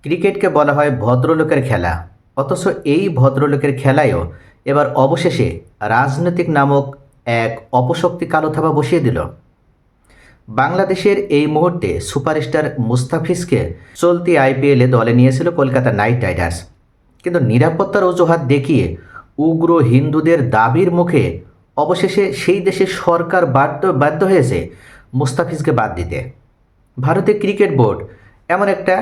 ক্রিকেটকে বলা হয় ভদ্রলোকের খেলা, অথচ এই ভদ্রলোকের খেলায়ও এবার অবশেষে রাজনৈতিক নামক এক অপশক্তি কালো থাবা বসিয়ে দিল। বাংলাদেশের এই মুহূর্তে সুপারস্টার মুস্তাফিজকে চলতি আইপিএলে দলে নিয়েছিল কলকাতা নাইট রাইডার্স, কিন্তু নিরাপত্তার অজুহাত দেখিয়ে উগ্র হিন্দুদের দাবির মুখে অবশেষে সেই দেশের সরকার বাধ্য হয়েছে মুস্তাফিজকে বাদ দিতে। ভারতের ক্রিকেট বোর্ড এমন একটা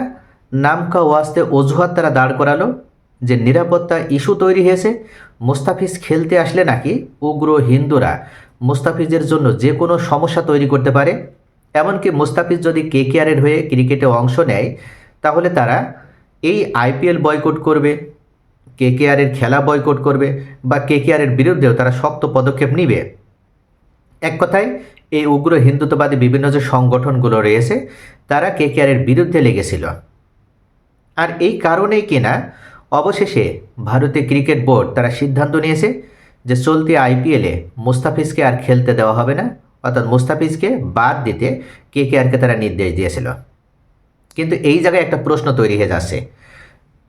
নামকা ওয়াস্তে অজুহাত তারা দাঁড় করালো যে নিরাপত্তা ইস্যু তৈরি হয়েছে, মুস্তাফিজ খেলতে আসলে নাকি উগ্র হিন্দুরা মুস্তাফিজের জন্য যে কোনো সমস্যা তৈরি করতে পারে। এমনকি মুস্তাফিজ যদি কেকেআরের হয়ে ক্রিকেটে অংশ নেয় তাহলে তারা এই আইপিএল বয়কট করবে, কেকেআরের খেলা বয়কট করবে বা কেকেআরের বিরুদ্ধেও তারা শক্ত পদক্ষেপ নিবে। এক কথায় এই উগ্র হিন্দুত্ববাদী বিভিন্ন যে সংগঠনগুলো রয়েছে তারা কেকেআরের বিরুদ্ধে লেগেছিল। আর এই কারণেই কিনা অবশেষে ভারতীয় ক্রিকেট বোর্ড তারা সিদ্ধান্ত নিয়েছে যে চলতি আইপিএলে মুস্তাফিজকে আর খেলতে দেওয়া হবে না, অর্থাৎ মুস্তাফিজকে বাদ দিতে কেকেআরকে তারা নির্দেশ দিয়েছিল। কিন্তু এই জায়গায় একটা প্রশ্ন তৈরি হয়ে যাচ্ছে,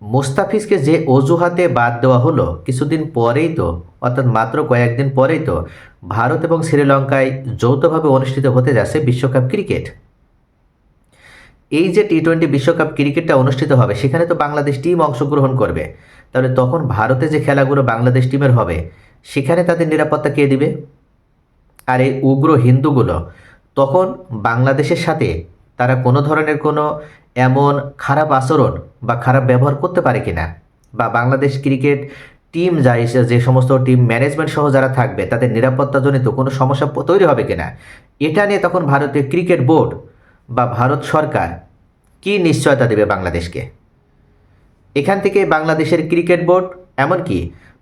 মুস্তাফিজকে যে অজুহাতে বাদ দেওয়া হলো কিছুদিন পরেই তো, অর্থাৎ মাত্র কয়েকদিন পরেই তো ভারত এবং শ্রীলঙ্কায় যৌথভাবে অনুষ্ঠিত হতে যাচ্ছে বিশ্বকাপ ক্রিকেট। এই যে টি-20 বিশ্বকাপ ক্রিকেটটা অনুষ্ঠিত হবে সেখানে তো বাংলাদেশ টিম অংশগ্রহণ করবে, তাহলে তখন ভারতে যে খেলাগুলো বাংলাদেশ টিমের হবে সেখানে তাদের নিরাপত্তা কে দিবে? আর এই উগ্র হিন্দুগুলো তখন বাংলাদেশের সাথে তারা কোনো ধরনের কোনো এমন খারাপ আচরণ বা খারাপ ব্যবহার করতে পারে কিনা, বা বাংলাদেশ ক্রিকেট টিম যে সমস্ত টিম ম্যানেজমেন্ট সহ যারা থাকবে তাদের নিরাপত্তাজনিত কোনো সমস্যা তৈরি হবে কিনা, এটা নিয়ে তখন ভারতীয় ক্রিকেট বোর্ড বা ভারত সরকার কি নিশ্চয়তা দেবে বাংলাদেশকে? এখান থেকে বাংলাদেশের ক্রিকেট বোর্ড, এমনকি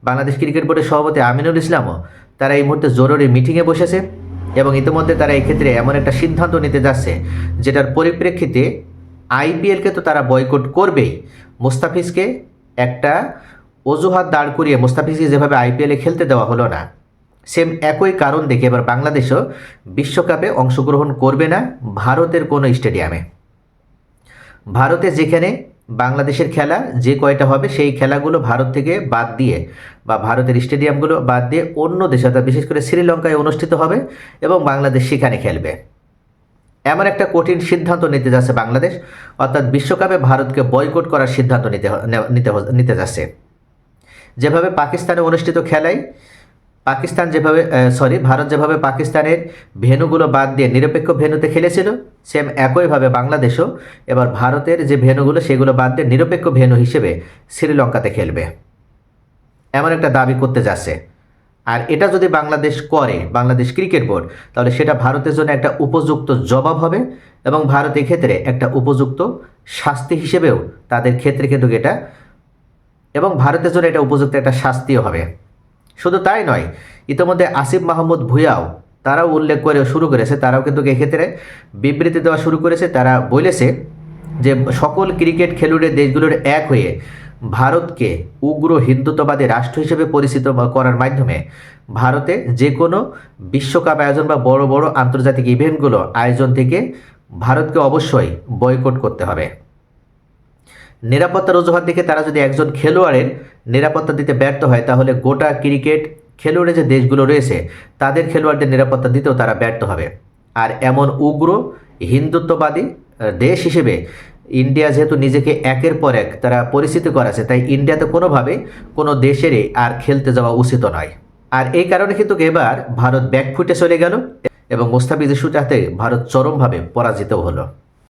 বাংলাদেশ ক্রিকেট বোর্ডের সভাপতি আমিনুল ইসলামও তারা এই মুহূর্তে জরুরি মিটিংয়ে বসেছে এবং ইতিমধ্যে তারা এক্ষেত্রে এমন একটা সিদ্ধান্ত নিতে যাচ্ছে যেটার পরিপ্রেক্ষিতে আইপিএলকে তো তারা বয়কট করবেই, মুস্তাফিজকে একটা অজুহাত দাঁড় করিয়ে মুস্তাফিজকে যেভাবে আইপিএলে খেলতে দেওয়া হলো না, সেম একই কারণ দেখে এবার বাংলাদেশও বিশ্বকাপে অংশগ্রহণ করবে না ভারতের কোনো স্টেডিয়ামে। ভারতে যেখানে বাংলাদেশের খেলা যে কয়টা হবে সেই খেলাগুলো ভারত থেকে বাদ দিয়ে বা ভারতের স্টেডিয়ামগুলো বাদ দিয়ে অন্য দেশে, অর্থাৎ বিশেষ করে শ্রীলঙ্কায় অনুষ্ঠিত হবে এবং বাংলাদেশ সেখানে খেলবে। এমন একটা কঠিন সিদ্ধান্ত নিতে যাচ্ছে বাংলাদেশ, অর্থাৎ বিশ্বকাপে ভারতকে বয়কট করার সিদ্ধান্ত নিতে যাচ্ছে। যেভাবে পাকিস্তানে অনুষ্ঠিত খেলায় ভারত যেভাবে পাকিস্তানের ভেন্যুগুলো বাদ দিয়ে নিরপেক্ষ ভেন্যুতে খেলেছিল, সেম একইভাবে বাংলাদেশও এবার ভারতের যে ভেন্যুগুলো সেগুলো বাদ দিয়ে নিরপেক্ষ ভেন্যু হিসেবে শ্রীলঙ্কাতে খেলবে, এমন একটা দাবি করতে যাচ্ছে। আর এটা যদি বাংলাদেশ করে, বাংলাদেশ ক্রিকেট বোর্ড, তাহলে সেটা ভারতের জন্য একটা উপযুক্ত জবাব হবে এবং ভারত ক্ষেত্রে একটা উপযুক্ত শাস্তি হিসেবেও তাদের ক্ষেত্রে কিন্তু এটা, এবং ভারতের জন্য এটা উপযুক্ত একটা শাস্তিও হবে। শুধু তাই নয়, ইতিমধ্যে আসিফ মাহমুদ ভুঁইয়াও তারাও উল্লেখ করে শুরু করেছে, তারাও কিন্তু এক্ষেত্রে বিবৃতি দেওয়া শুরু করেছে। তারা বলেছে যে সকল ক্রিকেট খেলুড়ে দেশগুলোর এক হয়ে ভারতকে উগ্র হিন্দুত্ববাদী রাষ্ট্র হিসেবে পরিচিত করার মাধ্যমে ভারতে যে কোনো বিশ্বকাপ আয়োজন বা বড় বড় আন্তর্জাতিক ইভেন্টগুলো আয়োজন থেকে ভারতকে অবশ্যই বয়কট করতে হবে। নিরাপত্তার অজুহাত দেখে তারা যদি একজন খেলোয়াড়ের নিরাপত্তা দিতে ব্যর্থ হয় তাহলে গোটা ক্রিকেট খেলোয়াড়ের যে দেশগুলো রয়েছে তাদের খেলোয়াড়দের নিরাপত্তা দিতেও তারা ব্যর্থ হবে। আর এমন উগ্র হিন্দুত্ববাদী দেশ হিসেবে ইন্ডিয়া যেহেতু নিজেকে একের পর এক তারা পরিচিতি করাছে, তাই ইন্ডিয়াতে কোনোভাবে কোনো দেশেরই আর খেলতে যাওয়া উচিত নয়। আর এই কারণে কিন্তু এবার ভারত ব্যাকফুটে চলে গেল এবং মুস্তাফিজ ইস্যুটাতে ভারত চরমভাবে পরাজিত হলো।